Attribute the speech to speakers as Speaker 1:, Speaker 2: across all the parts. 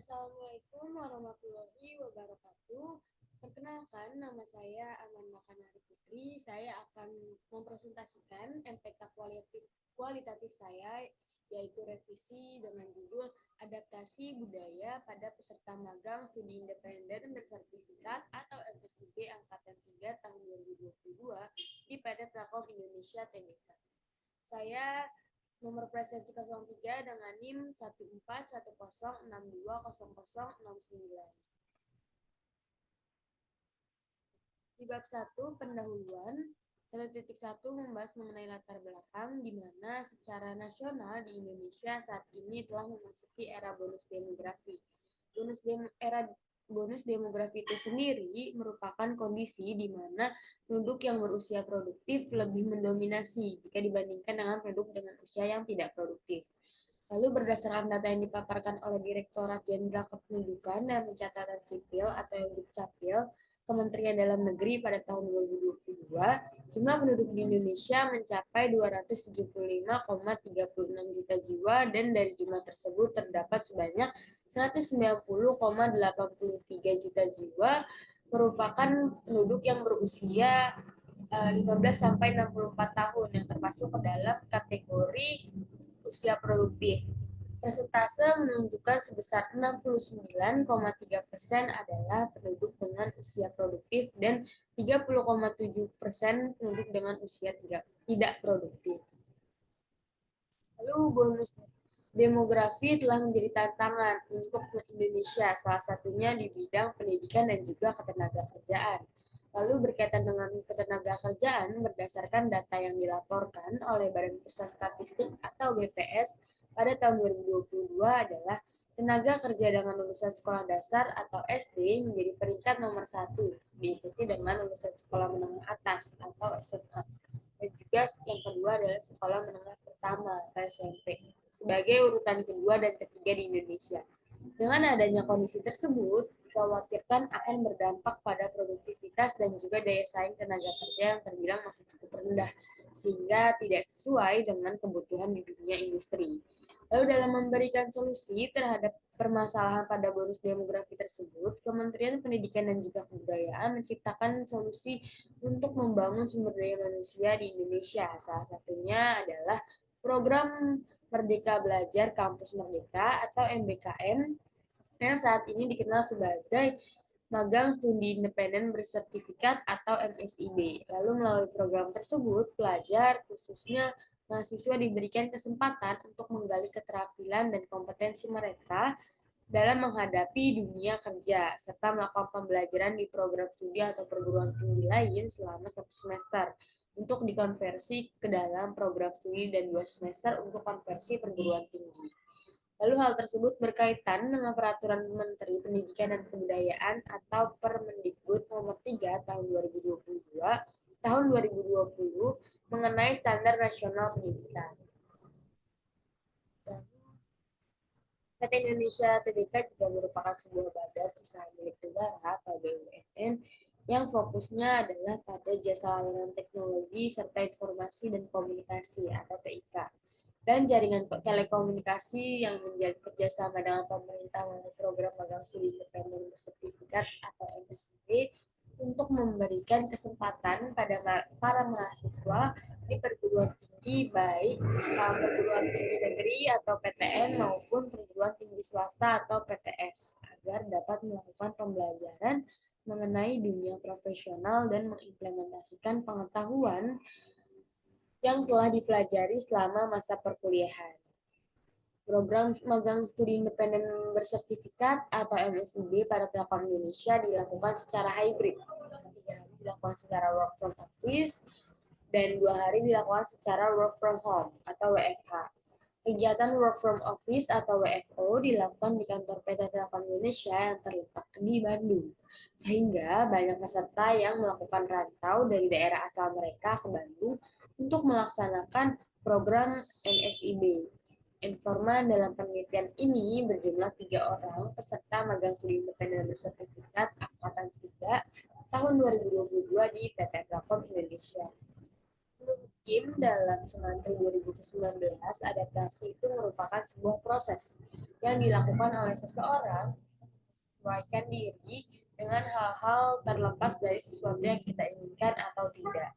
Speaker 1: Assalamualaikum warahmatullahi wabarakatuh. Perkenalkan, nama saya Amanda Kanari Putri. Saya akan mempresentasikan MPK kualitatif saya, yaitu revisi dengan judul Adaptasi Budaya pada Peserta Magang Studi Independen Bersertifikat atau MSIB Angkatan 3 tahun 2022 di PT Telkom Indonesia Tbk. Saya nomor presensi 03 dengan NIM 1410620069. Di bab 1 pendahuluan 1.1 membahas mengenai latar belakang di mana secara nasional di Indonesia saat ini telah memasuki era bonus demografi. Bonus demografi itu sendiri merupakan kondisi di mana penduduk yang berusia produktif lebih mendominasi jika dibandingkan dengan penduduk dengan usia yang tidak produktif. Lalu berdasarkan data yang dipaparkan oleh Direktorat Jenderal Kependudukan dan Pencatatan Sipil atau yang Dukcapil Kementerian Dalam Negeri pada tahun 2022, jumlah penduduk di Indonesia mencapai 275,36 juta jiwa dan dari jumlah tersebut terdapat sebanyak 190,83 juta jiwa merupakan penduduk yang berusia 15 sampai 64 tahun yang termasuk ke dalam kategori usia produktif. Persentase menunjukkan sebesar 69,3% adalah penduduk dengan usia produktif dan 30,7% penduduk dengan usia tidak produktif. Lalu bonus demografi telah menjadi tantangan untuk Indonesia, salah satunya di bidang pendidikan dan juga ketenagakerjaan. Lalu berkaitan dengan ketenagakerjaan, berdasarkan data yang dilaporkan oleh Badan Pusat Statistik atau BPS pada tahun 2022 adalah tenaga kerja dengan lulusan sekolah dasar atau SD menjadi peringkat nomor 1, diikuti dengan lulusan sekolah menengah atas atau SMA. Dan juga yang kedua adalah sekolah menengah pertama atau SMP, sebagai urutan kedua dan ketiga di Indonesia. Dengan adanya kondisi tersebut, dikhawatirkan akan berdampak pada produktivitas dan juga daya saing tenaga kerja yang terbilang masih cukup rendah, sehingga tidak sesuai dengan kebutuhan di dunia industri. Lalu dalam memberikan solusi terhadap permasalahan pada bonus demografi tersebut, Kementerian Pendidikan dan juga Kebudayaan menciptakan solusi untuk membangun sumber daya manusia di Indonesia. Salah satunya adalah program Merdeka Belajar Kampus Merdeka atau MBKM yang saat ini dikenal sebagai Magang Studi Independen Bersertifikat atau MSIB. Lalu melalui program tersebut, pelajar, khususnya mahasiswa diberikan kesempatan untuk menggali keterampilan dan kompetensi mereka dalam menghadapi dunia kerja, serta melakukan pembelajaran di program studi atau perguruan tinggi lain selama 1 semester untuk dikonversi ke dalam program studi dan 2 semester untuk konversi perguruan tinggi. Lalu hal tersebut berkaitan dengan Peraturan Menteri Pendidikan dan Kebudayaan atau Permendikbud nomor 3 tahun 2020 mengenai standar nasional pendidikan. PT Indonesia Tbk juga merupakan sebuah badan usaha milik negara atau BUMN yang fokusnya adalah pada jasa layanan teknologi serta informasi dan komunikasi atau TIK dan jaringan telekomunikasi yang menjalin kerjasama dengan pemerintah melalui program magang studi independen bersertifikat atau MSIB untuk memberikan kesempatan pada para mahasiswa di perguruan tinggi baik perguruan tinggi negeri atau PTN maupun perguruan tinggi swasta atau PTS agar dapat melakukan pembelajaran mengenai dunia profesional dan mengimplementasikan pengetahuan yang telah dipelajari selama masa perkuliahan. Program magang studi independen bersertifikat atau MSIB pada Telkom Indonesia dilakukan secara hybrid. 3 hari dilakukan secara work from office dan 2 hari dilakukan secara work from home atau WFH. Kegiatan work from office atau WFO dilakukan di kantor PT Telkom Indonesia yang terletak di Bandung. Sehingga banyak peserta yang melakukan rantau dari daerah asal mereka ke Bandung untuk melaksanakan program MSIB. Informan dalam penelitian ini berjumlah 3 orang peserta magang studi independen bersertifikat angkatan 3 tahun 2022 di PT Telkom Indonesia. Kim dalam Semantri 2019, adaptasi itu merupakan sebuah proses yang dilakukan oleh seseorang menyesuaikan diri dengan hal-hal terlepas dari sesuatu yang kita inginkan atau tidak.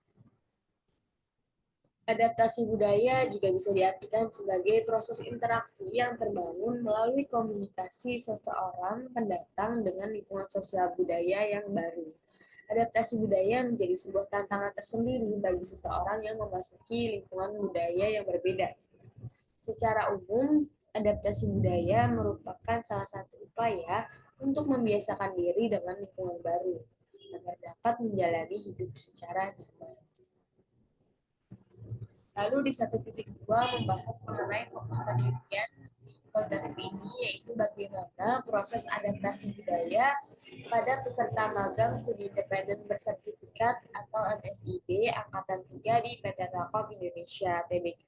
Speaker 1: Adaptasi budaya juga bisa diartikan sebagai proses interaksi yang terbangun melalui komunikasi seseorang pendatang dengan lingkungan sosial budaya yang baru. Adaptasi budaya menjadi sebuah tantangan tersendiri bagi seseorang yang memasuki lingkungan budaya yang berbeda. Secara umum, adaptasi budaya merupakan salah satu upaya untuk membiasakan diri dengan lingkungan baru agar dapat menjalani hidup secara nyaman. Lalu di 1.2 membahas mengenai fokus penelitian kualitatif ini, yaitu bagaimana proses adaptasi budaya pada peserta magang studi independen bersertifikat atau MSIB Angkatan 3 di PT Telkom Indonesia (TBK).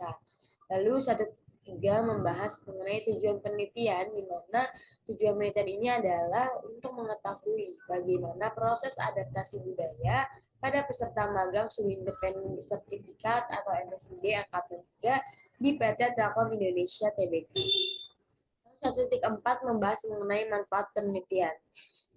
Speaker 1: Lalu 1.3 membahas mengenai tujuan penelitian, di mana tujuan penelitian ini adalah untuk mengetahui bagaimana proses adaptasi budaya pada peserta magang studi independen bersertifikat atau MSIB Angkatan 3 di PT Telkom Indonesia (TBK). 1.4 membahas mengenai manfaat penelitian,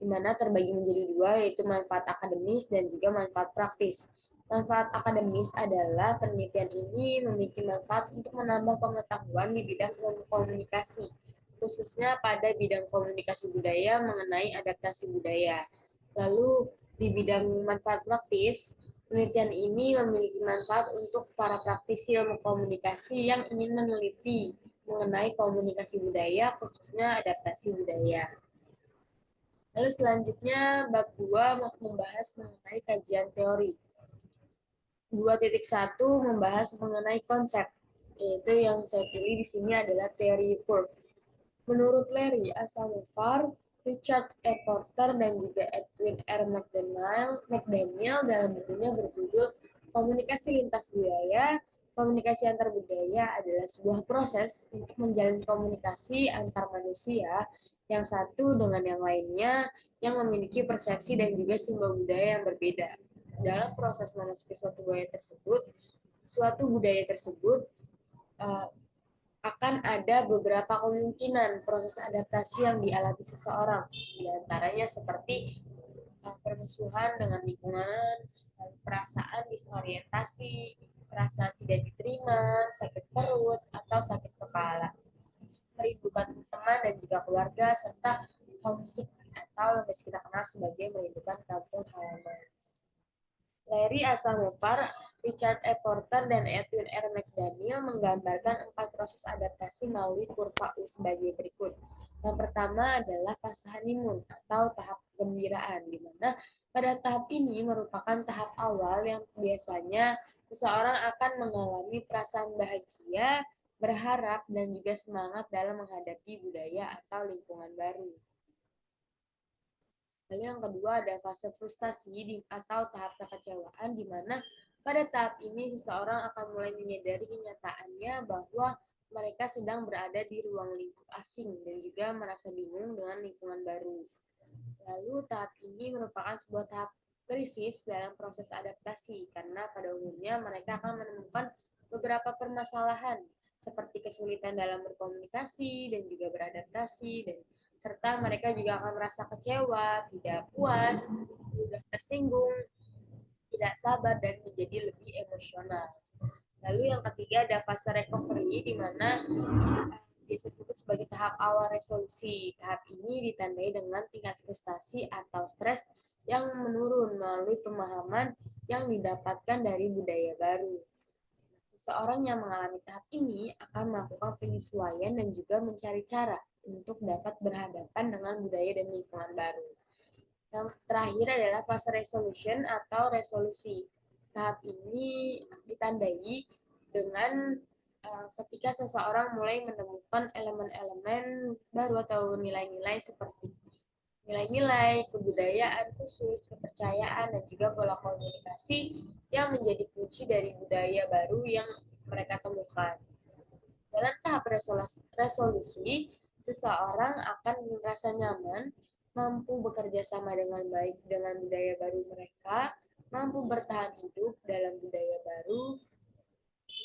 Speaker 1: di mana terbagi menjadi dua, yaitu manfaat akademis dan juga manfaat praktis. Manfaat akademis adalah penelitian ini memiliki manfaat untuk menambah pengetahuan di bidang komunikasi, khususnya pada bidang komunikasi budaya mengenai adaptasi budaya. Lalu di bidang manfaat praktis, penelitian ini memiliki manfaat untuk para praktisi ilmu komunikasi yang ingin meneliti mengenai komunikasi budaya, khususnya adaptasi budaya. Lalu selanjutnya, bab 2 membahas mengenai kajian teori. 2.1 membahas mengenai konsep, yaitu yang saya pilih di sini adalah teori curve. Menurut Larry Asamovar, Richard E. Porter, dan juga Edwin R. McDaniel dalam bukunya berjudul Komunikasi Lintas Budaya, komunikasi antar budaya adalah sebuah proses untuk menjalin komunikasi antar manusia yang satu dengan yang lainnya yang memiliki persepsi dan juga simbol budaya yang berbeda. Dalam proses memasuki suatu budaya tersebut akan ada beberapa kemungkinan proses adaptasi yang dialami seseorang, di antaranya seperti permusuhan dengan lingkungan, perasaan disorientasi, perasaan tidak diterima, sakit perut, atau sakit kepala, merindukan teman dan juga keluarga, serta homesick atau yang bisa kita kenal sebagai merindukan kampung halaman. Larry Asamovar, Richard E. Porter, dan Edwin R. McDaniel menggambarkan 4 proses adaptasi melalui kurva U sebagai berikut. Yang pertama adalah fase honeymoon atau tahap kegembiraan, di mana pada tahap ini merupakan tahap awal yang biasanya seseorang akan mengalami perasaan bahagia, berharap, dan juga semangat dalam menghadapi budaya atau lingkungan baru. Lalu yang kedua ada fase frustasi atau tahap kekecewaan, di mana pada tahap ini seseorang akan mulai menyadari kenyataannya bahwa mereka sedang berada di ruang lingkup asing dan juga merasa bingung dengan lingkungan baru. Lalu tahap ini merupakan sebuah tahap krisis dalam proses adaptasi, karena pada umumnya mereka akan menemukan beberapa permasalahan seperti kesulitan dalam berkomunikasi dan juga beradaptasi, dan serta mereka juga akan merasa kecewa, tidak puas, mudah tersinggung, tidak sabar, dan menjadi lebih emosional. Lalu yang ketiga ada fase recovery, di mana biasa disebut sebagai tahap awal resolusi. Tahap ini ditandai dengan tingkat frustasi atau stres yang menurun melalui pemahaman yang didapatkan dari budaya baru. Seseorang yang mengalami tahap ini akan melakukan penyesuaian dan juga mencari cara untuk dapat berhadapan dengan budaya dan lingkungan baru. Yang terakhir adalah fase resolution atau resolusi. Tahap ini ditandai dengan ketika seseorang mulai menemukan elemen-elemen baru atau nilai-nilai seperti nilai-nilai, kebudayaan khusus, kepercayaan, dan juga pola komunikasi yang menjadi kunci dari budaya baru yang mereka temukan. Dalam tahap resolusi, seseorang akan merasa nyaman, mampu bekerja sama dengan baik dengan budaya baru mereka, mampu bertahan hidup dalam budaya baru,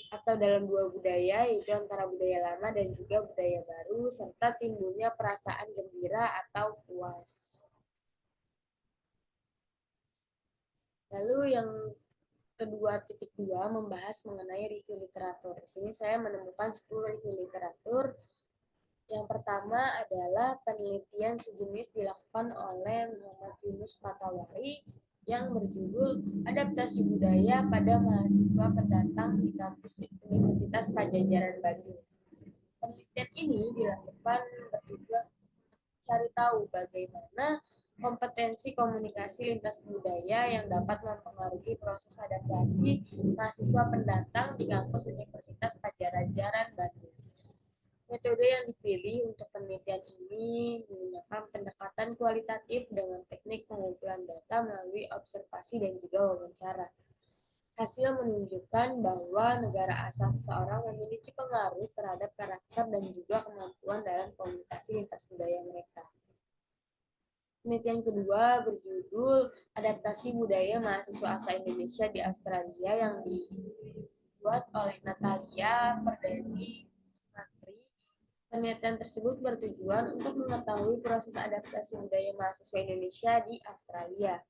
Speaker 1: atau dalam dua budaya, yaitu antara budaya lama dan juga budaya baru, serta timbulnya perasaan gembira atau puas. Lalu yang kedua titik dua membahas mengenai review literatur. Di sini saya menemukan 10 review literatur. Yang pertama adalah penelitian sejenis dilakukan oleh Muhammad Yunus Patawari yang berjudul Adaptasi Budaya pada Mahasiswa Pendatang di Kampus Universitas Padjadjaran Bandung. Penelitian ini dilakukan bertujuan cari tahu bagaimana kompetensi komunikasi lintas budaya yang dapat mempengaruhi proses adaptasi mahasiswa pendatang di kampus Universitas Padjadjaran Bandung. Metode yang dipilih untuk penelitian ini menggunakan pendekatan kualitatif dengan teknik pengumpulan data melalui observasi dan juga wawancara. Hasil menunjukkan bahwa negara asal seseorang memiliki pengaruh terhadap karakter dan juga kemampuan dalam komunikasi lintas budaya mereka. Penelitian kedua berjudul Adaptasi Budaya Mahasiswa Asal Indonesia di Australia yang dibuat oleh Natalia Perdani. Penelitian tersebut bertujuan untuk mengetahui proses adaptasi budaya mahasiswa Indonesia di Australia.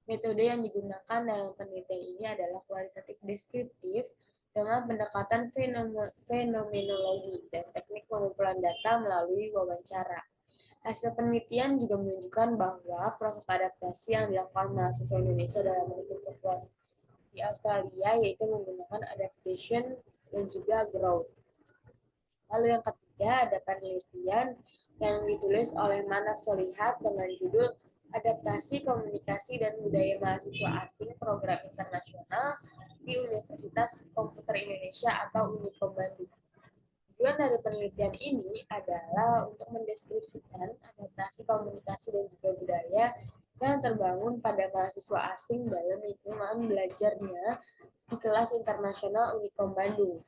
Speaker 1: Metode yang digunakan dalam penelitian ini adalah kualitatif deskriptif dengan pendekatan fenomenologi dan teknik pengumpulan data melalui wawancara. Hasil penelitian juga menunjukkan bahwa proses adaptasi yang dilakukan mahasiswa Indonesia dalam lingkungan di Australia yaitu menggunakan adaptation dan juga growth. Lalu yang ketiga ada penelitian yang ditulis oleh Manaf Solihat dengan judul Adaptasi Komunikasi dan Budaya Mahasiswa Asing Program Internasional di Universitas Komputer Indonesia atau Unikom Bandung. Tujuan dari penelitian ini adalah untuk mendeskripsikan adaptasi komunikasi dan juga budaya yang terbangun pada mahasiswa asing dalam lingkungan belajarnya di kelas internasional Unikom Bandung.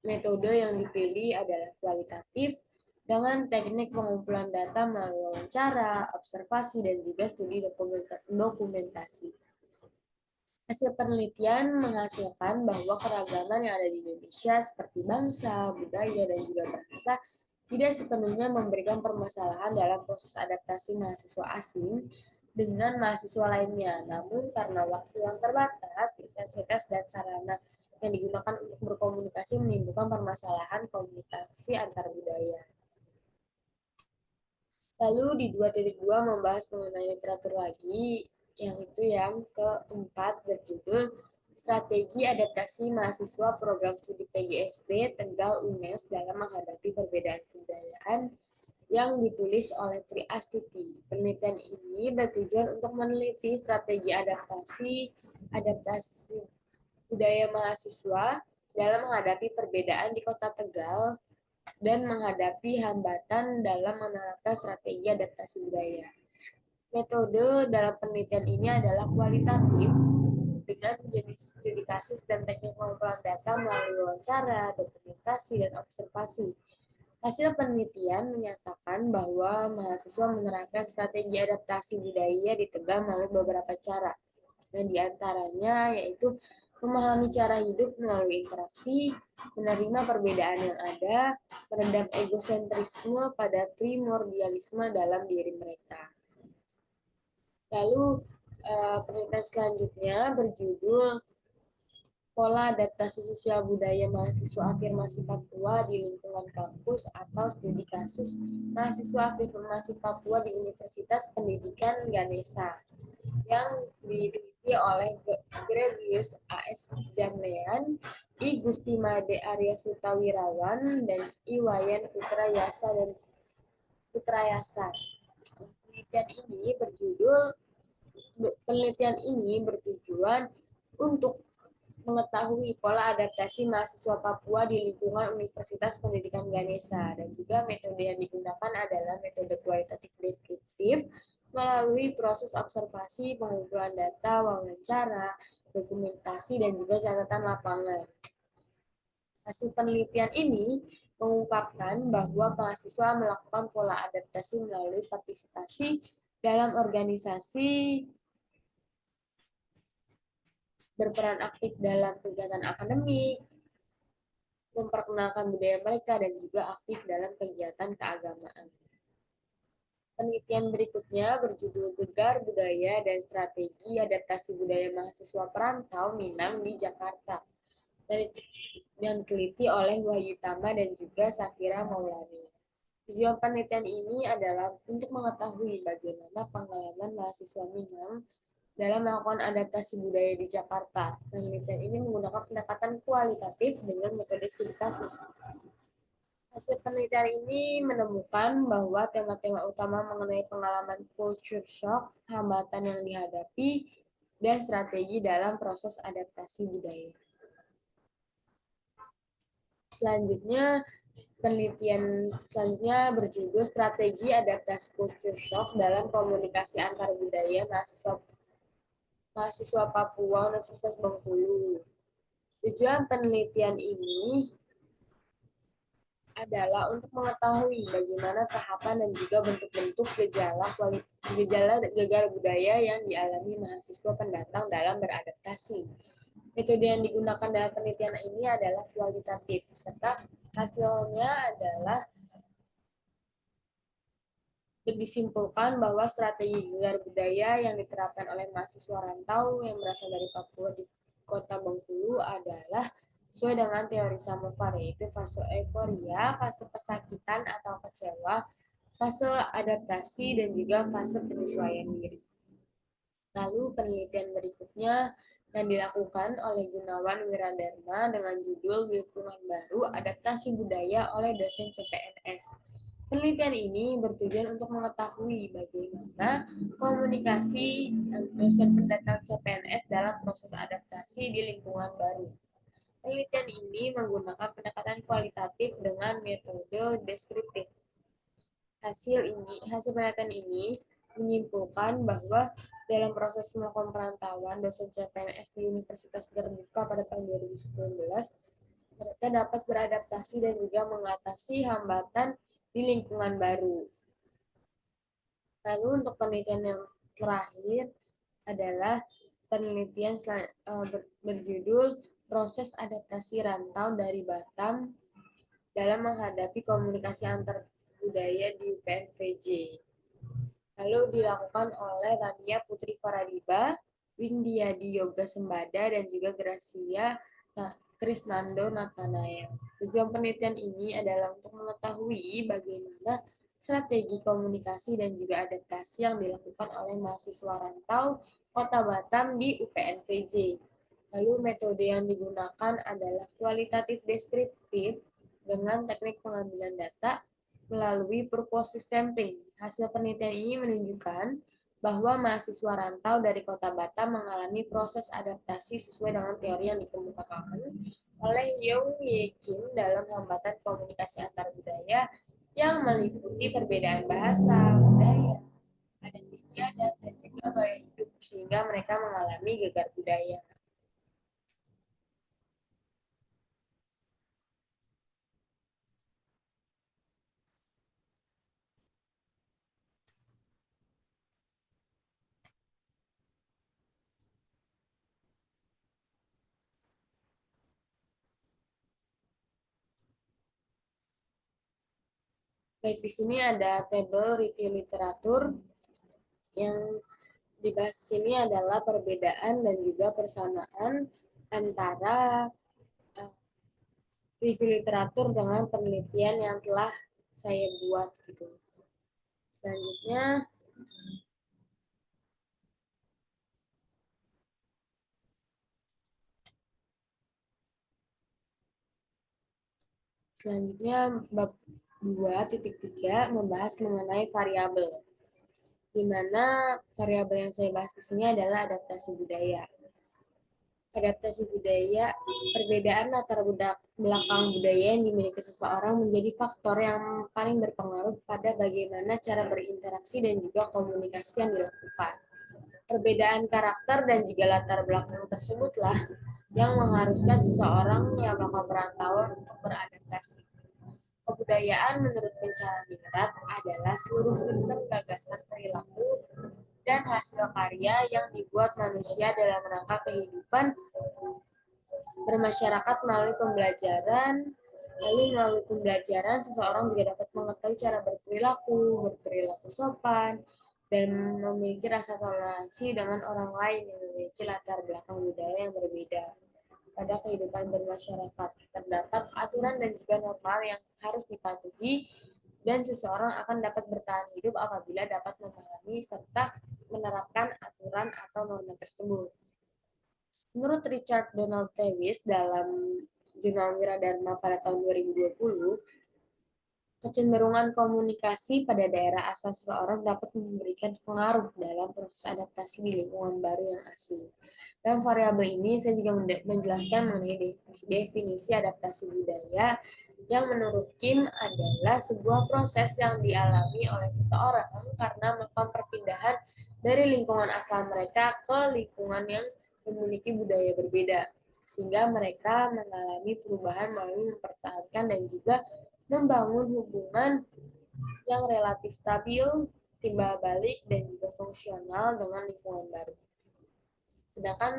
Speaker 1: Metode yang dipilih adalah kualitatif dengan teknik pengumpulan data melalui wawancara, observasi, dan juga studi dokumentasi. Hasil penelitian menghasilkan bahwa keragaman yang ada di Indonesia seperti bangsa, budaya, dan juga bahasa tidak sepenuhnya memberikan permasalahan dalam proses adaptasi mahasiswa asing dengan mahasiswa lainnya. Namun karena waktu yang terbatas, intensitas dan sarana yang digunakan untuk berkomunikasi menimbulkan permasalahan komunikasi antar budaya. Lalu di 2.2 membahas mengenai literatur lagi, yang itu yang keempat berjudul Strategi Adaptasi Mahasiswa Program Studi PGSD Tegal UNES dalam menghadapi perbedaan kebudayaan yang ditulis oleh Tri Astuti. Penelitian ini bertujuan untuk meneliti strategi adaptasi budaya mahasiswa dalam menghadapi perbedaan di Kota Tegal dan menghadapi hambatan dalam menerapkan strategi adaptasi budaya. Metode dalam penelitian ini adalah kualitatif dengan jenis studi kasus dan teknik pengumpulan data melalui wawancara, dokumentasi, dan observasi. Hasil penelitian menyatakan bahwa mahasiswa menerapkan strategi adaptasi budaya di Tegal melalui beberapa cara, dan diantaranya yaitu memahami cara hidup melalui interaksi, menerima perbedaan yang ada, meredam egosentrisme pada primordialisme dalam diri mereka. Lalu penelitian selanjutnya berjudul Pola Adaptasi Sosial Budaya Mahasiswa Afirmasi Papua di Lingkungan Kampus atau Studi Kasus Mahasiswa Afirmasi Papua di Universitas Pendidikan Ganesha yang diteliti oleh Grevius A.S. Jamlean, I. Gustimade Arya Sutawirawan, dan I. Wayan Putrayasa dan Putrayasa. Penelitian ini bertujuan untuk mengetahui pola adaptasi mahasiswa Papua di lingkungan Universitas Pendidikan Ganesha, dan juga metode yang digunakan adalah metode kualitatif deskriptif melalui proses observasi, pengumpulan data, wawancara, dokumentasi, dan juga catatan lapangan. Hasil penelitian ini mengungkapkan bahwa mahasiswa melakukan pola adaptasi melalui partisipasi dalam organisasi, berperan aktif dalam kegiatan akademik, memperkenalkan budaya mereka, dan juga aktif dalam kegiatan keagamaan. Penelitian berikutnya berjudul Gegar Budaya dan Strategi Adaptasi Budaya Mahasiswa Perantau Minang di Jakarta, dan diteliti oleh Wahyu Tama dan juga Safira Maulani. Tujuan penelitian ini adalah untuk mengetahui bagaimana pengalaman mahasiswa Minang dalam melakukan adaptasi budaya di Jakarta. Penelitian ini menggunakan pendekatan kualitatif dengan metode studi kasus. Hasil penelitian ini menemukan bahwa tema-tema utama mengenai pengalaman culture shock, hambatan yang dihadapi, dan strategi dalam proses adaptasi budaya. Selanjutnya, penelitian selanjutnya berjudul Strategi Adaptasi Culture Shock dalam Komunikasi Antar Budaya mahasiswa Papua Universitas Bengkulu. Tujuan penelitian ini adalah untuk mengetahui bagaimana tahapan dan juga bentuk-bentuk gejala gagal budaya yang dialami mahasiswa pendatang dalam beradaptasi. Metode yang digunakan dalam penelitian ini adalah kualitatif, serta hasilnya adalah disimpulkan bahwa strategi gelar budaya yang diterapkan oleh mahasiswa rantau yang berasal dari Papua di Kota Bengkulu adalah sesuai dengan teori Samovar, yaitu fase euforia, fase pesakitan atau kecewa, fase adaptasi, dan juga fase penyesuaian diri. Lalu penelitian berikutnya yang dilakukan oleh Gunawan Wiradharma dengan judul Lingkungan Baru Adaptasi Budaya oleh dosen CPNS. Penelitian ini bertujuan untuk mengetahui bagaimana komunikasi dosen pendatang CPNS dalam proses adaptasi di lingkungan baru. Penelitian ini menggunakan pendekatan kualitatif dengan metode deskriptif. Hasil penelitian ini menyimpulkan bahwa dalam proses melakukan perantauan dosen CPNS di Universitas Terbuka pada tahun 2019, mereka dapat beradaptasi dan juga mengatasi hambatan di lingkungan baru. Lalu untuk penelitian yang terakhir adalah penelitian berjudul Proses Adaptasi Rantau dari Batam dalam menghadapi komunikasi antar budaya di UPNVJ. Lalu dilakukan oleh Rania Putri Faradiba, Windiadi Yoga Sembada, dan juga Gracia Krisnando Nathanael. Tujuan penelitian ini adalah untuk mengetahui bagaimana strategi komunikasi dan juga adaptasi yang dilakukan oleh mahasiswa rantau Kota Batam di UPNVJ. Lalu metode yang digunakan adalah kualitatif deskriptif dengan teknik pengambilan data melalui purposive sampling. Hasil penelitian ini menunjukkan bahwa mahasiswa rantau dari Kota Batam mengalami proses adaptasi sesuai dengan teori yang dikemukakan oleh Young Ye Kim dalam hambatan komunikasi antar budaya yang meliputi perbedaan bahasa, budaya, adat istiadat, dan juga gaya hidup, sehingga mereka mengalami gegar budaya. Baik, di sini ada tabel review literatur. Yang dibahas di sini adalah perbedaan dan juga persamaan antara review literatur dengan penelitian yang telah saya buat gitu. Selanjutnya bab 2.3 membahas mengenai variabel, di mana variabel yang saya bahas di sini adalah adaptasi budaya. Adaptasi budaya, perbedaan latar belakang budaya yang dimiliki seseorang menjadi faktor yang paling berpengaruh pada bagaimana cara berinteraksi dan juga komunikasi yang dilakukan. Perbedaan karakter dan juga latar belakang tersebutlah yang mengharuskan seseorang yang melakukan perantauan untuk beradaptasi. Kebudayaan menurut Pencana Ningrat adalah seluruh sistem gagasan perilaku dan hasil karya yang dibuat manusia dalam rangka kehidupan bermasyarakat melalui pembelajaran, Lalu melalui pembelajaran, seseorang juga dapat mengetahui cara berperilaku sopan, dan memiliki rasa toleransi dengan orang lain yang memiliki latar belakang budaya yang berbeda. Pada kehidupan bermasyarakat, terdapat aturan dan juga norma yang harus dipatuhi, dan seseorang akan dapat bertahan hidup apabila dapat memahami serta menerapkan aturan atau norma tersebut. Menurut Richard Donald Lewis dalam Jurnal Wiradharma pada tahun 2020, kecenderungan komunikasi pada daerah asal seseorang dapat memberikan pengaruh dalam proses adaptasi di lingkungan baru yang asing. Dalam variabel ini, saya juga menjelaskan mengenai definisi adaptasi budaya yang menurut Kim adalah sebuah proses yang dialami oleh seseorang karena melakukan perpindahan dari lingkungan asal mereka ke lingkungan yang memiliki budaya berbeda, sehingga mereka mengalami perubahan melalui mempertahankan dan juga membangun hubungan yang relatif stabil, timbal balik, dan juga fungsional dengan lingkungan baru. Sedangkan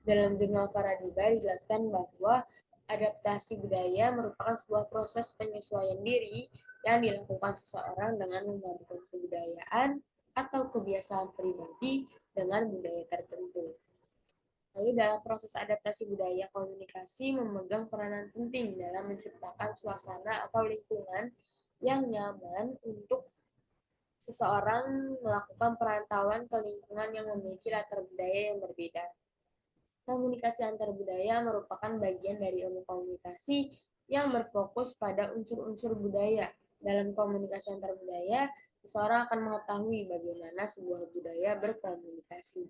Speaker 1: dalam jurnal Faradiba dijelaskan bahwa adaptasi budaya merupakan sebuah proses penyesuaian diri yang dilakukan seseorang dengan memadukan kebudayaan atau kebiasaan pribadi dengan budaya tertentu. Lalu dalam proses adaptasi budaya, komunikasi memegang peranan penting dalam menciptakan suasana atau lingkungan yang nyaman untuk seseorang melakukan perantauan ke lingkungan yang memiliki latar budaya yang berbeda. Komunikasi antar budaya merupakan bagian dari ilmu komunikasi yang berfokus pada unsur-unsur budaya. Dalam komunikasi antar budaya, seseorang akan mengetahui bagaimana sebuah budaya berkomunikasi.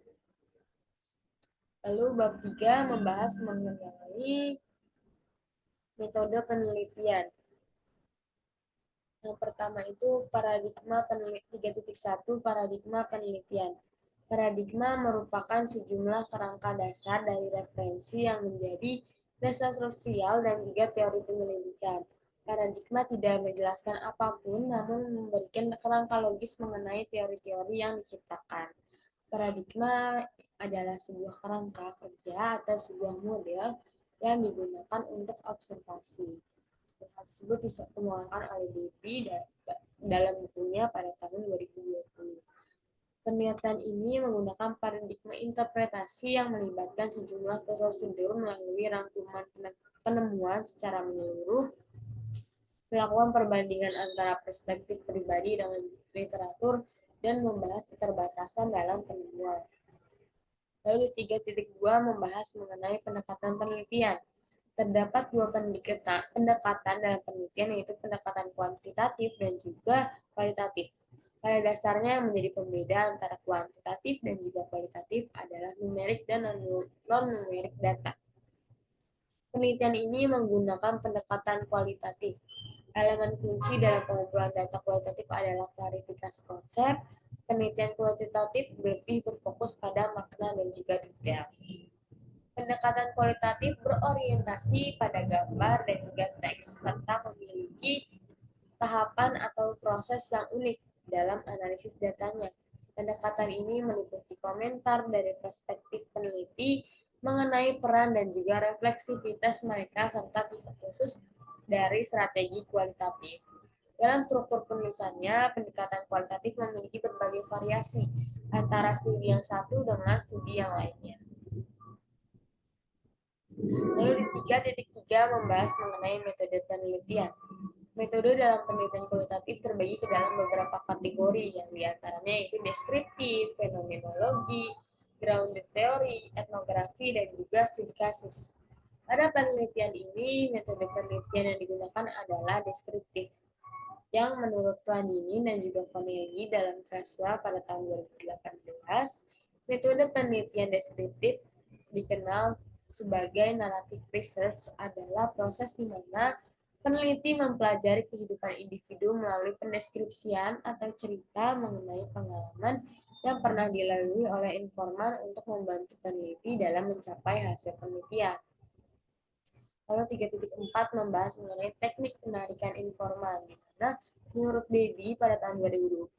Speaker 1: Lalu bab 3 membahas mengenai metode penelitian. Yang pertama itu paradigma 3.1 paradigma penelitian. Paradigma merupakan sejumlah kerangka dasar dari referensi yang menjadi dasar sosial dan juga teori penyelidikan. Paradigma tidak menjelaskan apapun, namun memberikan kerangka logis mengenai teori-teori yang diciptakan. Paradigma adalah sebuah kerangka kerja atau sebuah model yang digunakan untuk observasi. Hal tersebut dikembangkan oleh Devi dalam bukunya pada tahun 2020. Penelitian ini menggunakan paradigma interpretasi yang melibatkan sejumlah prosedur melalui rangkuman penemuan secara menyeluruh, melakukan perbandingan antara perspektif pribadi dengan literatur, dan membahas keterbatasan dalam penemuan. Lalu 3.2 membahas mengenai pendekatan penelitian. Terdapat dua pendekatan dalam penelitian, yaitu pendekatan kuantitatif dan juga kualitatif. Pada dasarnya yang menjadi pembeda antara kuantitatif dan juga kualitatif adalah numerik dan non-numerik data. Penelitian ini menggunakan pendekatan kualitatif. Elemen kunci dalam pengumpulan data kualitatif adalah klarifikasi konsep. Penelitian kuantitatif lebih berfokus pada makna dan juga detail. Pendekatan kualitatif berorientasi pada gambar dan juga teks, serta memiliki tahapan atau proses yang unik dalam analisis datanya. Pendekatan ini meliputi komentar dari perspektif peneliti mengenai peran dan juga refleksivitas mereka serta tipe khusus dari strategi kualitatif. Dalam struktur penulisannya, pendekatan kualitatif memiliki berbagai variasi antara studi yang satu dengan studi yang lainnya. Lalu di 3.3 membahas mengenai metode penelitian. Metode dalam penelitian kualitatif terbagi ke dalam beberapa kategori, yang diantaranya yaitu deskriptif, fenomenologi, grounded theory, etnografi, dan juga studi kasus. Pada penelitian ini, metode penelitian yang digunakan adalah deskriptif, yang menurut Landini dan juga Connelly dalam Treswa pada tahun 2018, metode penelitian deskriptif dikenal sebagai narrative research adalah proses di mana peneliti mempelajari kehidupan individu melalui pendeskripsian atau cerita mengenai pengalaman yang pernah dilalui oleh informan untuk membantu peneliti dalam mencapai hasil penelitian. Lalu 3.4 membahas mengenai teknik penarikan informan, di mana menurut Debbie pada tahun 2020,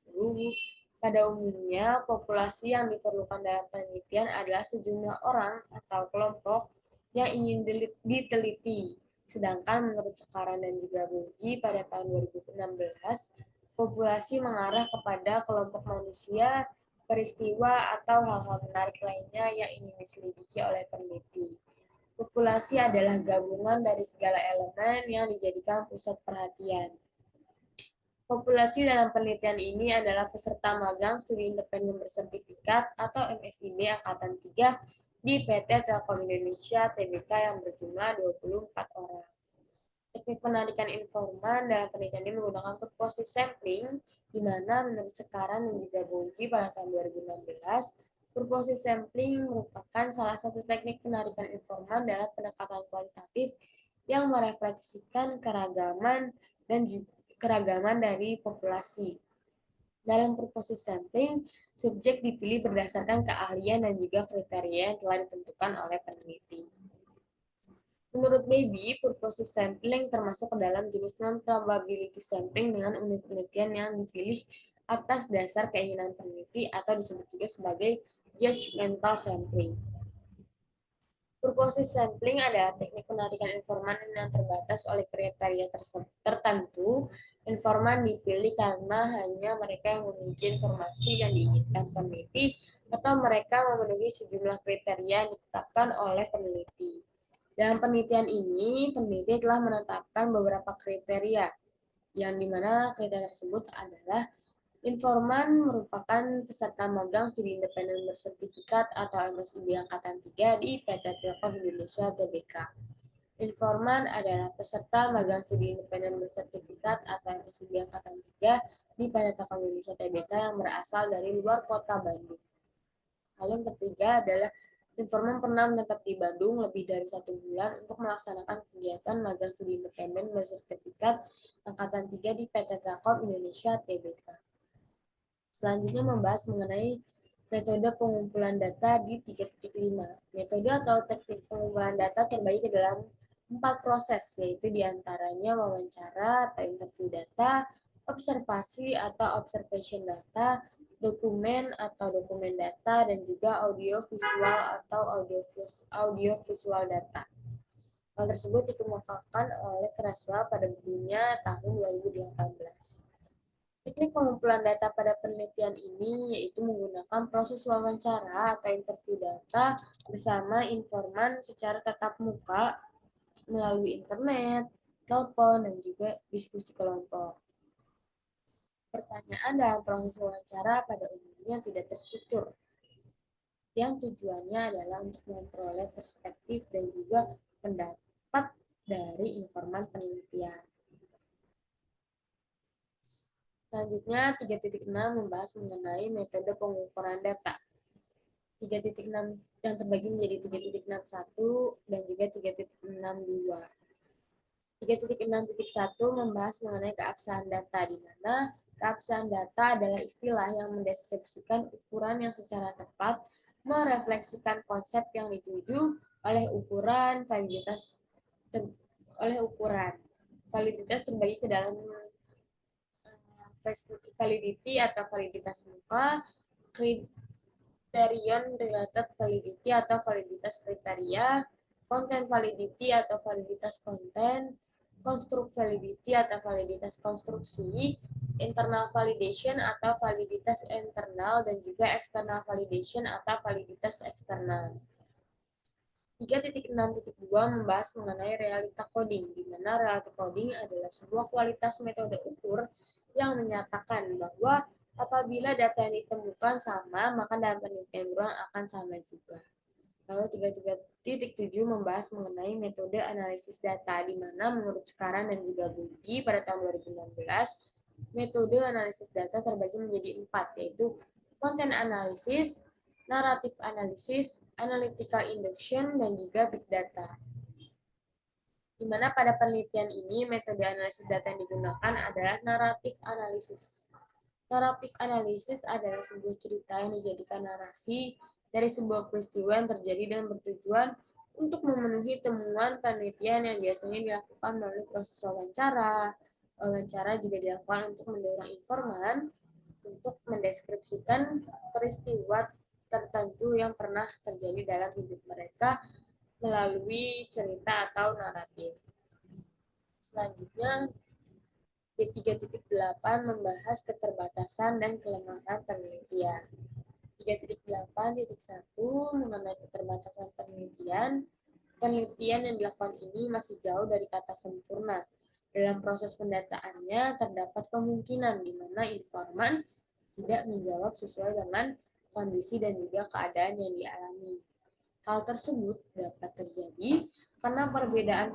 Speaker 1: pada umumnya populasi yang diperlukan dalam penelitian adalah sejumlah orang atau kelompok yang ingin diteliti. Sedangkan menurut Sekarang dan juga Bogi pada tahun 2016, populasi mengarah kepada kelompok manusia, peristiwa, atau hal-hal menarik lainnya yang ingin diselidiki oleh peneliti. Populasi adalah gabungan dari segala elemen yang dijadikan pusat perhatian. Populasi dalam penelitian ini adalah peserta magang studi independen bersertifikat atau MSIB Angkatan 3 di PT Telkom Indonesia Tbk yang berjumlah 24 orang. Teknik penarikan informan dalam penelitian ini menggunakan purposive sampling, di mana menurut Sekarang dan juga Bongki pada tahun 2016, purposive sampling merupakan salah satu teknik penarikan informan dalam pendekatan kualitatif yang merefleksikan keragaman dan juga keragaman dari populasi. Dalam purposive sampling, subjek dipilih berdasarkan keahlian dan juga kriteria yang telah ditentukan oleh peneliti. Menurut Baby, purposive sampling termasuk ke dalam jenis non-probability sampling dengan unit penelitian yang dipilih atas dasar keinginan peneliti atau disebut juga sebagai judgmental sampling. Purposive sampling adalah teknik penarikan informan yang terbatas oleh kriteria tertentu. Informan dipilih karena hanya mereka yang memiliki informasi yang diinginkan peneliti atau mereka memenuhi sejumlah kriteria yang ditetapkan oleh peneliti. Dalam penelitian ini, peneliti telah menetapkan beberapa kriteria, yang dimana kriteria tersebut adalah informan merupakan peserta magang studi independen bersertifikat atau MSIB Angkatan 3 di PT Telkom Indonesia Tbk. Informan adalah peserta magang studi independen bersertifikat atau MSIB Angkatan 3 di PT Telkom Indonesia Tbk yang berasal dari luar kota Bandung. Lalu yang ketiga adalah informan pernah menetap di Bandung lebih dari 1 bulan untuk melaksanakan kegiatan magang studi independen bersertifikat Angkatan 3 di PT Telkom Indonesia Tbk. Selanjutnya membahas mengenai metode pengumpulan data di 3.5. Metode atau teknik pengumpulan data terbagi ke dalam 4 proses, yaitu diantaranya wawancara atau interview data, observasi atau observation data, dokumen atau dokumen data, dan juga audio visual atau audio visual data. Hal tersebut dikemukakan oleh Creswell pada bukunya tahun 2018. Teknik pengumpulan data pada penelitian ini yaitu menggunakan proses wawancara atau interview data bersama informan secara tatap muka melalui internet, telepon, dan juga diskusi kelompok. Pertanyaan dalam proses wawancara pada umumnya tidak terstruktur, yang tujuannya adalah untuk memperoleh perspektif dan juga pendapat dari informan penelitian. Selanjutnya, 3.6 membahas mengenai metode pengukuran data. 3.6 yang terbagi menjadi 3.61 dan juga 3.62. 3.6.1 membahas mengenai keabsahan data, di mana keabsahan data adalah istilah yang mendeskripsikan ukuran yang secara tepat merefleksikan konsep yang dituju oleh ukuran validitas Validitas terbagi ke dalam validity atau validitas muka, criterion related validity atau validitas kriteria, content validity atau validitas konten, construct validity atau validitas konstruksi, internal validation atau validitas internal, dan juga external validation atau validitas eksternal. 3.6.2 membahas mengenai realita coding, di mana realita coding adalah sebuah kualitas metode ukur yang menyatakan bahwa apabila data yang ditemukan sama, maka dalam penelitian berulang akan sama juga. Lalu 3.7 membahas mengenai metode analisis data, di mana menurut Sekarang dan juga Budi pada tahun 2016, metode analisis data terbagi menjadi 4, yaitu content analysis, narrative analysis, analytical induction, dan juga big data. Di mana pada penelitian ini metode analisis data yang digunakan adalah narrative analysis. Narrative analysis adalah sebuah cerita yang dijadikan narasi dari sebuah peristiwa yang terjadi dan bertujuan untuk memenuhi temuan penelitian yang biasanya dilakukan melalui proses wawancara. Wawancara juga dilakukan untuk mendorong informan untuk mendeskripsikan peristiwa tertentu yang pernah terjadi dalam hidup mereka melalui cerita atau naratif. Selanjutnya, B3.8 membahas keterbatasan dan kelemahan penelitian. 3.8.1 mengenai keterbatasan penelitian. Penelitian yang dilakukan ini masih jauh dari kata sempurna. Dalam proses pendataannya terdapat kemungkinan di mana informan tidak menjawab sesuai dengan kondisi dan juga keadaan yang dialami. Hal tersebut dapat terjadi karena perbedaan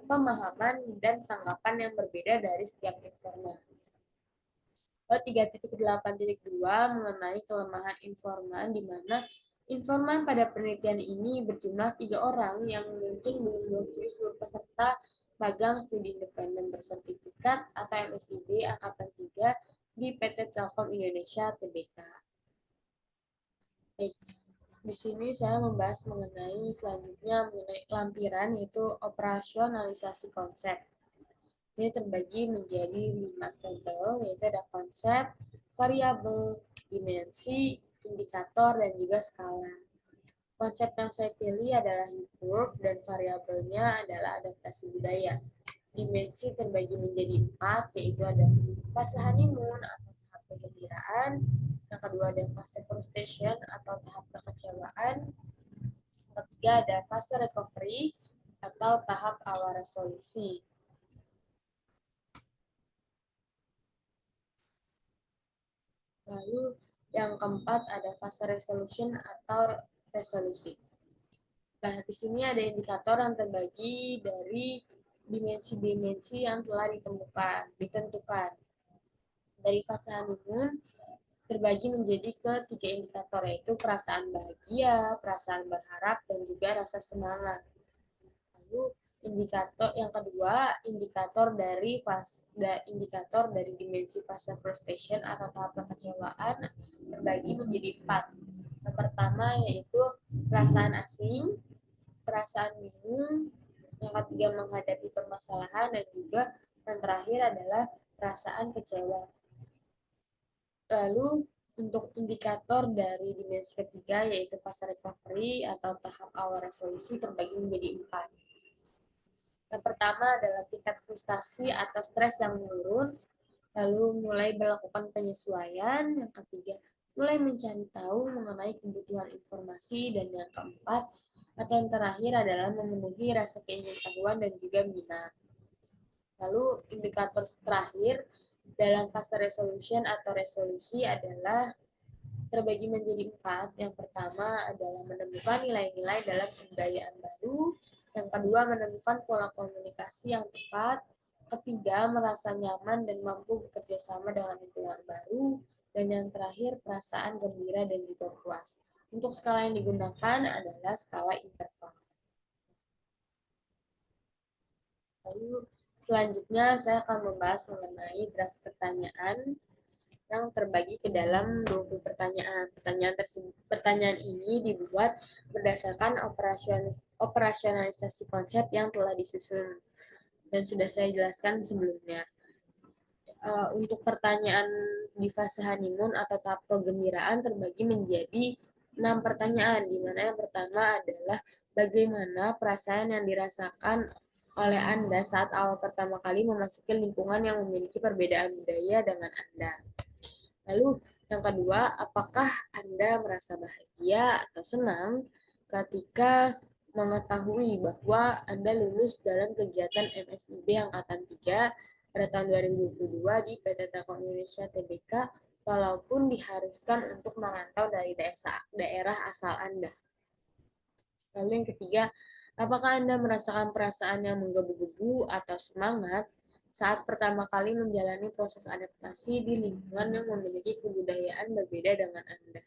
Speaker 1: pemahaman dan tanggapan yang berbeda dari setiap informan. 3.8.2 mengenai kelemahan informan, di mana informan pada penelitian ini berjumlah 3 orang yang mungkin belum mewakili seluruh peserta magang studi independen bersertifikat atau MSIB Angkatan 3 di PT Telkom Indonesia Tbk. Baik, di sini saya membahas selanjutnya mengenai lampiran, yaitu operasionalisasi konsep. Ini terbagi menjadi 5 tabel, yaitu ada konsep, variabel, dimensi, indikator, dan juga skala. Konsep yang saya pilih adalah heat curve dan variabelnya adalah adaptasi budaya. Dimensi terbagi menjadi 4, yaitu ada fase honeymoon atau tahap kegembiraan, yang kedua ada fase frustration atau tahap kekecewaan, yang ketiga ada fase recovery atau tahap awal resolusi. Lalu yang keempat ada fase resolution atau resolusi. Nah, di sini ada indikator yang terbagi dari dimensi-dimensi yang telah ditentukan. Dari fase honeymoon terbagi menjadi ketiga indikator, yaitu perasaan bahagia, perasaan berharap, dan juga rasa semangat. Lalu indikator yang kedua, indikator dari dimensi fase frustration atau tahap kekecewaan terbagi menjadi 4. Yang pertama yaitu perasaan asing, perasaan bingung, yang ketiga menghadapi permasalahan, dan juga yang terakhir adalah perasaan kecewa. Lalu untuk indikator dari dimensi ketiga yaitu fase recovery atau tahap awal resolusi terbagi menjadi 4. Yang pertama adalah tingkat frustasi atau stres yang menurun, lalu mulai melakukan penyesuaian, yang ketiga mulai mencari tahu mengenai kebutuhan informasi, dan yang keempat atau yang terakhir adalah memenuhi rasa keingintahuan dan juga minat. Lalu indikator terakhir dalam fase resolution atau resolusi adalah terbagi menjadi 4. Yang pertama adalah menemukan nilai-nilai dalam kebudayaan baru, yang kedua menemukan pola komunikasi yang tepat, ketiga merasa nyaman dan mampu bekerja sama dengan lingkungan baru, dan yang terakhir perasaan gembira dan juga puas. Untuk skala yang digunakan adalah skala interval. Lalu selanjutnya saya akan membahas mengenai draft pertanyaan yang terbagi ke dalam 20 pertanyaan. Pertanyaan ini dibuat berdasarkan operasionalisasi konsep yang telah disusun dan sudah saya jelaskan sebelumnya. Untuk pertanyaan di fase honeymoon atau tahap kegembiraan terbagi menjadi 6 pertanyaan, di mana yang pertama adalah bagaimana perasaan yang dirasakan oleh Anda saat awal pertama kali memasuki lingkungan yang memiliki perbedaan budaya dengan Anda. Lalu yang kedua, apakah Anda merasa bahagia atau senang ketika mengetahui bahwa Anda lulus dalam kegiatan MSIB Angkatan 3 pada tahun 2022 di PT Telkom Indonesia Tbk, walaupun diharuskan untuk merantau dari daerah asal Anda. Lalu yang ketiga, apakah Anda merasakan perasaan yang menggebu-gebu atau semangat saat pertama kali menjalani proses adaptasi di lingkungan yang memiliki kebudayaan berbeda dengan Anda?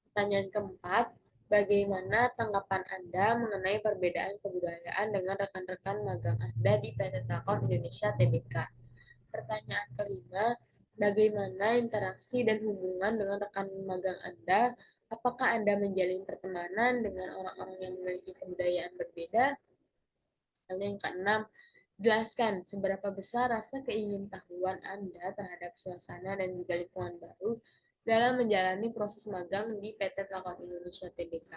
Speaker 1: Pertanyaan keempat, bagaimana tanggapan Anda mengenai perbedaan kebudayaan dengan rekan-rekan magang Anda di PT Telkom Indonesia Tbk? Pertanyaan kelima, bagaimana interaksi dan hubungan dengan rekan magang Anda? Apakah Anda menjalin pertemanan dengan orang-orang yang memiliki kebudayaan berbeda? Lalu yang keenam, jelaskan seberapa besar rasa keingintahuan Anda terhadap suasana dan juga lingkungan baru dalam menjalani proses magang di PT Telkom Indonesia Tbk.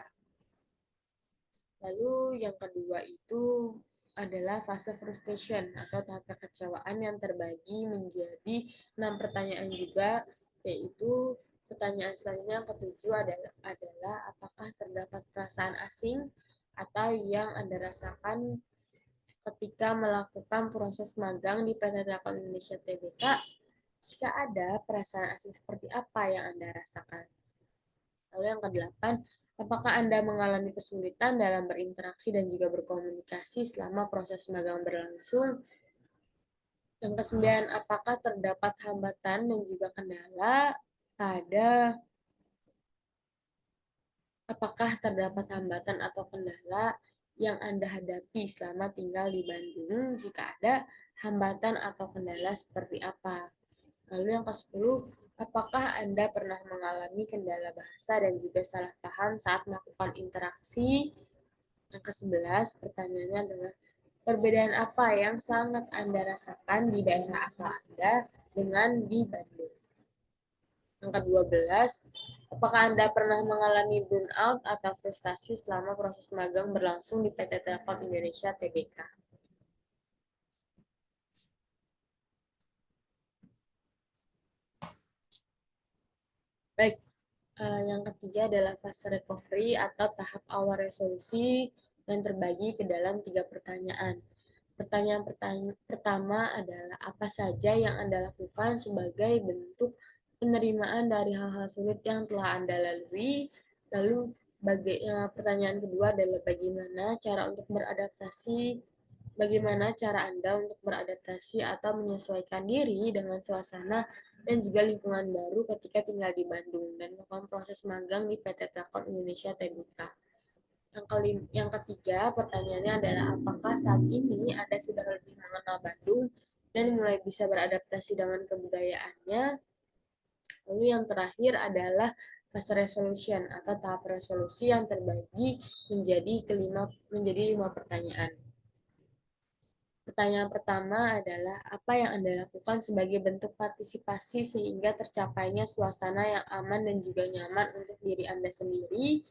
Speaker 1: Lalu yang kedua itu adalah fase frustration atau tahap kekecewaan yang terbagi menjadi 6 pertanyaan juga, yaitu pertanyaan selanjutnya yang ketujuh adalah apakah terdapat perasaan asing atau yang Anda rasakan ketika melakukan proses magang di PT Telkom Indonesia Tbk. Jika ada, perasaan asing seperti apa yang Anda rasakan? Lalu yang kedelapan, apakah Anda mengalami kesulitan dalam berinteraksi dan juga berkomunikasi selama proses magang berlangsung? Yang kesembilan, apakah terdapat hambatan dan juga kendala pada apakah terdapat hambatan atau kendala yang Anda hadapi selama tinggal di Bandung? Jika ada, hambatan atau kendala seperti apa? Lalu yang ke-10, apakah Anda pernah mengalami kendala bahasa dan juga salah paham saat melakukan interaksi? Yang ke-11, pertanyaannya adalah perbedaan apa yang sangat Anda rasakan di daerah asal Anda dengan di Bandung? Yang ke-12, apakah Anda pernah mengalami burnout atau frustasi selama proses magang berlangsung di PT Telkom Indonesia Tbk? Baik, yang ketiga adalah fase recovery atau tahap awal resolusi yang terbagi ke dalam 3 pertanyaan. Pertanyaan pertama adalah apa saja yang Anda lakukan sebagai bentuk penerimaan dari hal-hal sulit yang telah Anda lalui. Lalu pertanyaan kedua adalah bagaimana cara Anda untuk beradaptasi atau menyesuaikan diri dengan suasana dan juga lingkungan baru ketika tinggal di Bandung dan melakukan proses magang di PT Telkom Indonesia Tbk. Yang ketiga, pertanyaannya adalah apakah saat ini Anda sudah lebih mengenal Bandung dan mulai bisa beradaptasi dengan kebudayaannya? Lalu yang terakhir adalah fase resolution atau tahap resolusi yang terbagi menjadi 5 pertanyaan. Pertanyaan pertama adalah apa yang Anda lakukan sebagai bentuk partisipasi sehingga tercapainya suasana yang aman dan juga nyaman untuk diri Anda sendiri?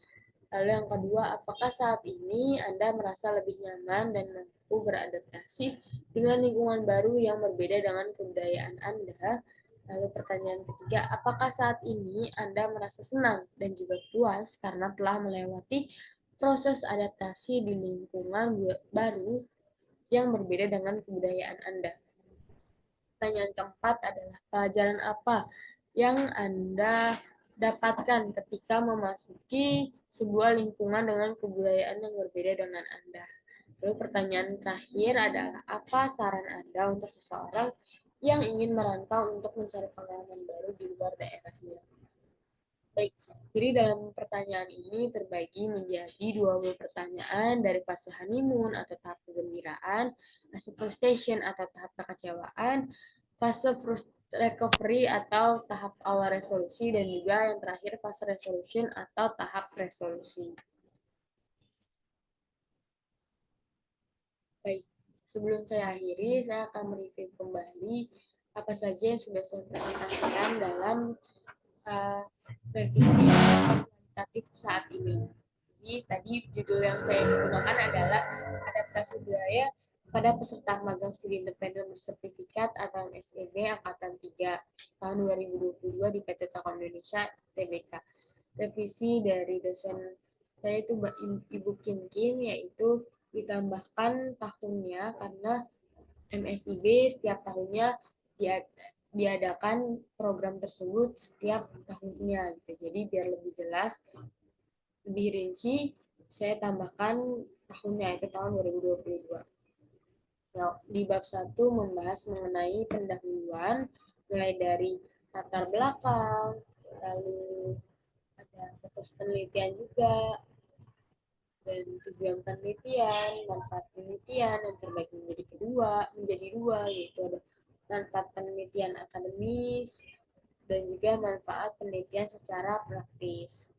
Speaker 1: Lalu yang kedua, apakah saat ini Anda merasa lebih nyaman dan mampu beradaptasi dengan lingkungan baru yang berbeda dengan kebudayaan Anda? Lalu pertanyaan ketiga, apakah saat ini Anda merasa senang dan juga puas karena telah melewati proses adaptasi di lingkungan baru yang berbeda dengan kebudayaan Anda? Pertanyaan keempat adalah pelajaran apa yang Anda dapatkan ketika memasuki sebuah lingkungan dengan kebudayaan yang berbeda dengan Anda? Lalu pertanyaan terakhir adalah apa saran Anda untuk seseorang yang ingin merantau untuk mencari pengalaman baru di luar daerahnya? Baik, jadi dalam pertanyaan ini terbagi menjadi 20 pertanyaan dari fase honeymoon atau tahap kegembiraan, fase frustration atau tahap kekecewaan, fase recovery atau tahap awal resolusi, dan juga yang terakhir fase resolution atau tahap resolusi. Baik, sebelum saya akhiri, saya akan mereview kembali apa saja yang sudah saya presentasikan dalam uh, revisi kualitatif saat ini. Jadi tadi judul yang saya gunakan adalah adaptasi budaya pada peserta magang studi independen bersertifikat atau MSEB Angkatan 3 tahun 2022 di PT Telkom Indonesia Tbk. Revisi dari dosen saya itu Ibu Kinkin, yaitu ditambahkan tahunnya karena MSIB setiap tahunnya diadakan program tersebut setiap tahunnya gitu. Jadi biar lebih jelas, lebih rinci, saya tambahkan tahunnya itu tahun 2022. Nah, di bab 1 membahas mengenai pendahuluan mulai dari latar belakang, lalu ada fokus penelitian juga, dan tujuan penelitian, manfaat penelitian yang terbagi menjadi dua, yaitu ada manfaat penelitian akademis dan juga manfaat penelitian secara praktis.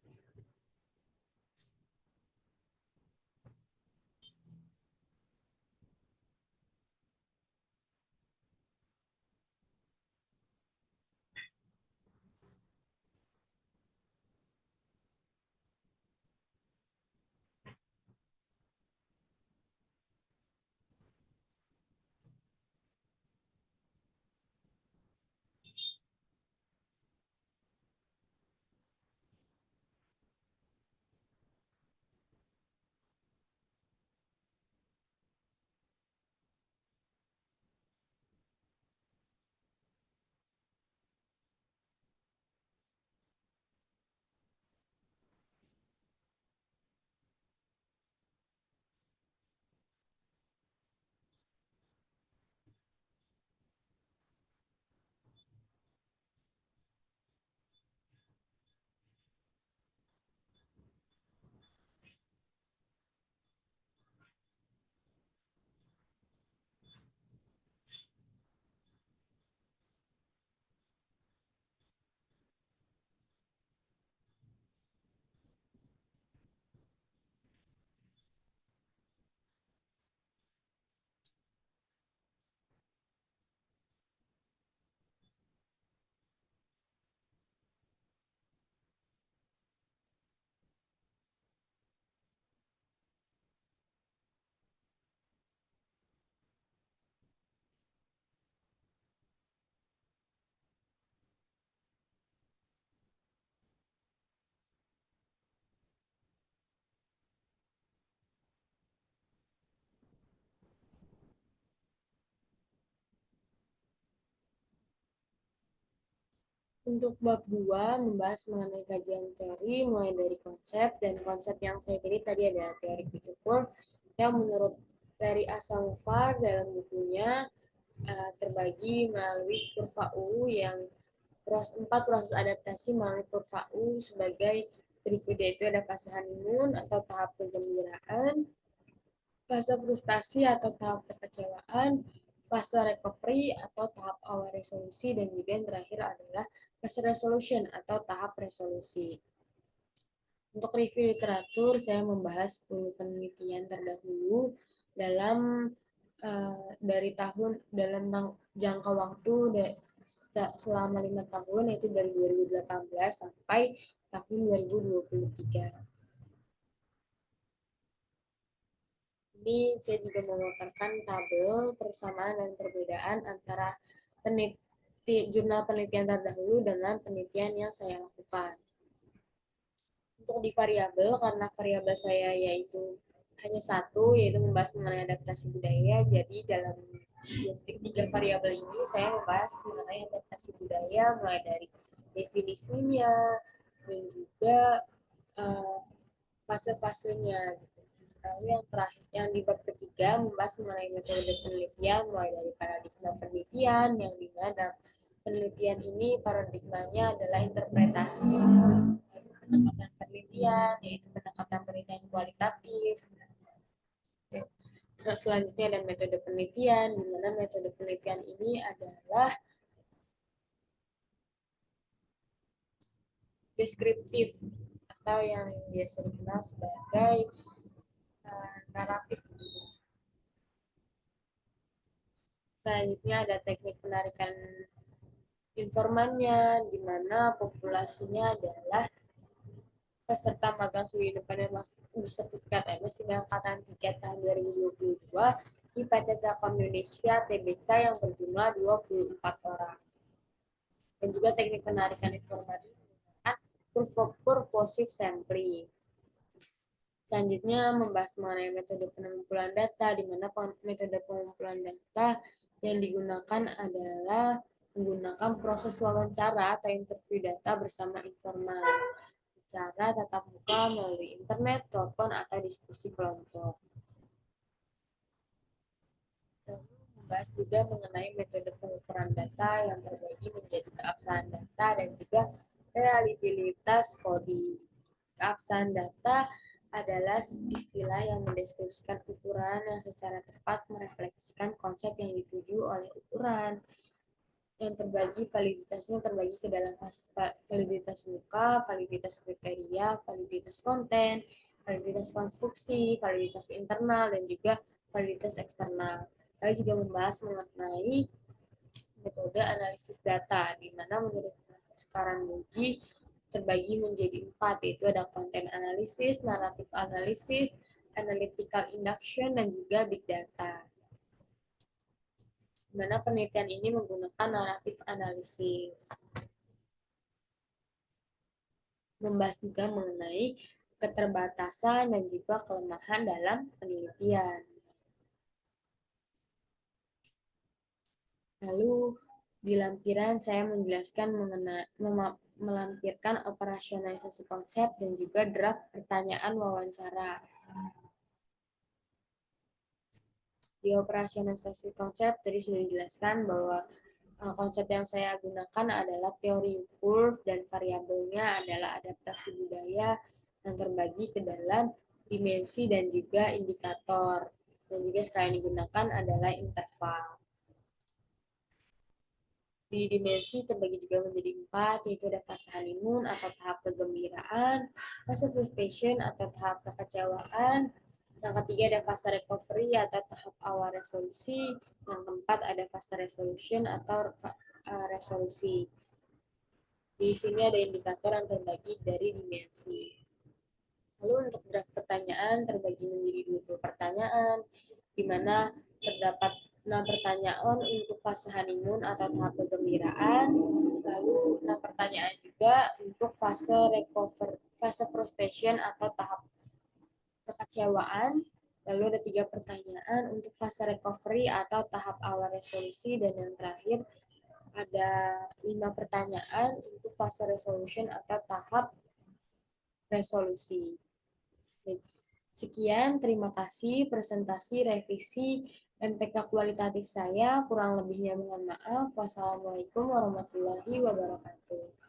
Speaker 1: Untuk bab 2 membahas mengenai kajian teori mulai dari konsep, dan konsep yang saya pilih tadi ada teori Peter Curve yang menurut dari Asamovar dalam bukunya terbagi melalui kurva U yang 4 proses adaptasi melalui kurva U sebagai berikut, yaitu ada fase honeymoon atau tahap kegembiraan, fase frustasi atau tahap kekecewaan, fase recovery atau tahap awal resolusi, dan juga yang terakhir adalah fase resolution atau tahap resolusi. Untuk review literatur, saya membahas 10 penelitian terdahulu dalam dari tahun dalam jangka waktu selama 5 tahun, yaitu dari 2018 sampai tahun 2023. Ini saya juga memaparkan tabel persamaan dan perbedaan antara jurnal penelitian terdahulu dengan penelitian yang saya lakukan. Untuk di variabel, karena variabel saya yaitu hanya satu, yaitu membahas mengenai adaptasi budaya, jadi dalam tiga variabel ini saya membahas mengenai adaptasi budaya mulai dari definisinya dan juga fase-fasenya. Lalu yang terakhir, yang di bab ketiga membahas mengenai metode penelitian mulai dari paradigma penelitian, yang dimana penelitian ini paradigmanya adalah interpretasi pendekatan penelitian, yaitu pendekatan penelitian kualitatif. Terus selanjutnya ada metode penelitian, di mana metode penelitian ini adalah deskriptif atau yang biasa dikenal sebagai naratif. Selanjutnya ada teknik penarikan informannya, di mana populasinya adalah peserta magang studi independen bersertifikat MSc angkatan 3 tahun 2022 di PT Telkom Indonesia Tbk yang berjumlah 24 orang. Dan juga teknik penarikan informasi menggunakan purposive sampling. Selanjutnya membahas mengenai metode pengumpulan data, di mana metode pengumpulan data yang digunakan adalah menggunakan proses wawancara atau interview data bersama informan secara tatap muka melalui internet, telepon, atau diskusi kelompok. Lalu membahas juga mengenai metode pengukuran data yang terbagi menjadi keabsahan data dan juga reliabilitas coding. Keabsahan data adalah istilah yang mendeskripsikan ukuran yang secara tepat merefleksikan konsep yang dituju oleh ukuran. Yang terbagi, validitasnya terbagi ke dalam validitas muka, validitas kriteria, validitas konten, validitas konstruksi, validitas internal, dan juga validitas eksternal. Lalu juga membahas mengenai metode analisis data, di mana menurut Sekarang Muji terbagi menjadi 4, yaitu ada konten analisis, naratif analisis, analytical induction, dan juga big data. Di mana penelitian ini menggunakan naratif analisis. Membahas juga mengenai keterbatasan dan juga kelemahan dalam penelitian. Lalu di lampiran saya menjelaskan mengenai melampirkan operasionalisasi konsep dan juga draft pertanyaan wawancara. Di operasionalisasi konsep tadi sudah dijelaskan bahwa konsep yang saya gunakan adalah teori curve dan variabelnya adalah adaptasi budaya yang terbagi ke dalam dimensi dan juga indikator. Dan juga sekalian digunakan adalah interval. Di dimensi terbagi juga menjadi 4, yaitu ada fase honeymoon atau tahap kegembiraan, fase frustration atau tahap kekecewaan, yang ketiga ada fase recovery atau tahap awal resolusi, yang keempat ada fase resolution atau resolusi. Di sini ada indikator yang terbagi dari dimensi. Lalu untuk draft pertanyaan terbagi menjadi 20 pertanyaan, di mana terdapat 6 pertanyaan untuk fase honeymoon atau tahap kegembiraan, lalu 6 pertanyaan juga untuk fase fase frustration atau tahap kekecewaan, lalu ada 3 pertanyaan untuk fase recovery atau tahap awal resolusi, dan yang terakhir Ada 5 pertanyaan untuk fase resolution atau tahap resolusi. Baik. Sekian, terima kasih presentasi, revisi, MTK kualitatif saya. Kurang lebihnya mohon maaf. Wassalamualaikum warahmatullahi wabarakatuh.